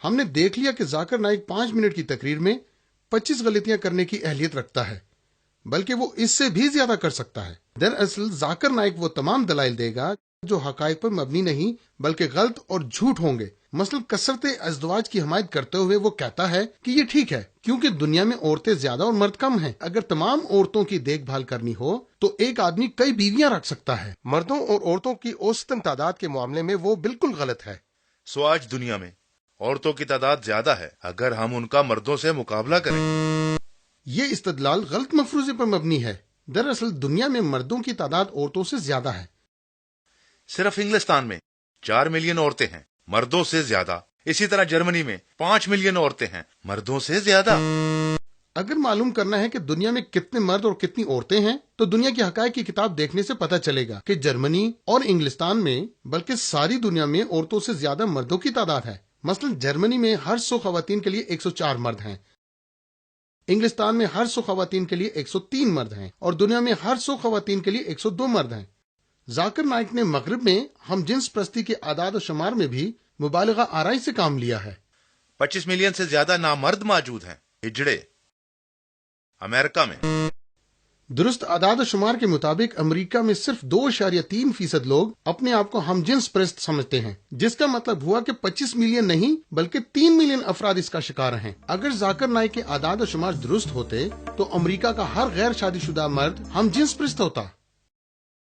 ہم نے دیکھ لیا کہ ذاکر نائک 5 منٹ کی تقریر میں 25 غلطیاں کرنے کی اہلیت رکھتا ہے، بلکہ وہ اس سے بھی زیادہ کر سکتا ہے۔ دراصل ذاکر نائک وہ تمام دلائل دے گا جو حقائق پر مبنی نہیں بلکہ غلط اور جھوٹ ہوں گے۔ مثلا کثرت ازدواج کی حمایت کرتے ہوئے وہ کہتا ہے کہ یہ ٹھیک ہے کیونکہ دنیا میں عورتیں زیادہ اور مرد کم ہیں۔ اگر تمام عورتوں کی دیکھ بھال کرنی ہو تو ایک آدمی کئی بیویاں رکھ سکتا ہے۔ مردوں اور عورتوں کی اوسطن تعداد کے معاملے میں وہ بالکل غلط ہے۔ سو آج دنیا میں عورتوں کی تعداد زیادہ ہے اگر ہم ان کا مردوں سے مقابلہ کریں۔ یہ استدلال غلط مفروضے پر مبنی ہے۔ دراصل دنیا میں مردوں کی تعداد عورتوں سے زیادہ ہے۔ صرف انگلستان میں 4 ملین عورتیں ہیں، مردوں سے زیادہ۔ اسی طرح جرمنی میں 5 ملین عورتیں ہیں، مردوں سے زیادہ۔ اگر معلوم کرنا ہے کہ دنیا میں کتنے مرد اور کتنی عورتیں ہیں تو دنیا کی حقائق کی کتاب دیکھنے سے پتہ چلے گا کہ جرمنی اور انگلستان میں بلکہ ساری دنیا میں عورتوں سے زیادہ مردوں کی تعداد ہے۔ مثلا جرمنی میں ہر 100 خواتین کے لیے 104 مرد ہیں، انگلستان میں ہر 100 خواتین کے لیے 103 مرد ہیں، اور دنیا میں ہر 100 خواتین کے لیے 102 مرد ہیں۔ ذاکر نائک نے مغرب میں ہم جنس پرستی کے اعداد و شمار میں بھی مبالغہ آرائی سے کام لیا ہے۔ 25 ملین سے زیادہ نامرد موجود ہیں ہجڑے امریکہ میں۔ درست اعداد و شمار کے مطابق امریکہ میں صرف 2.3% لوگ اپنے آپ کو ہم جنس پرست سمجھتے ہیں، جس کا مطلب ہوا کہ 25 ملین نہیں بلکہ 3 ملین افراد اس کا شکار ہیں۔ اگر ذاکر نائک کے اعداد و شمار درست ہوتے تو امریکہ کا ہر غیر شادی شدہ مرد ہم جنس پرست ہوتا۔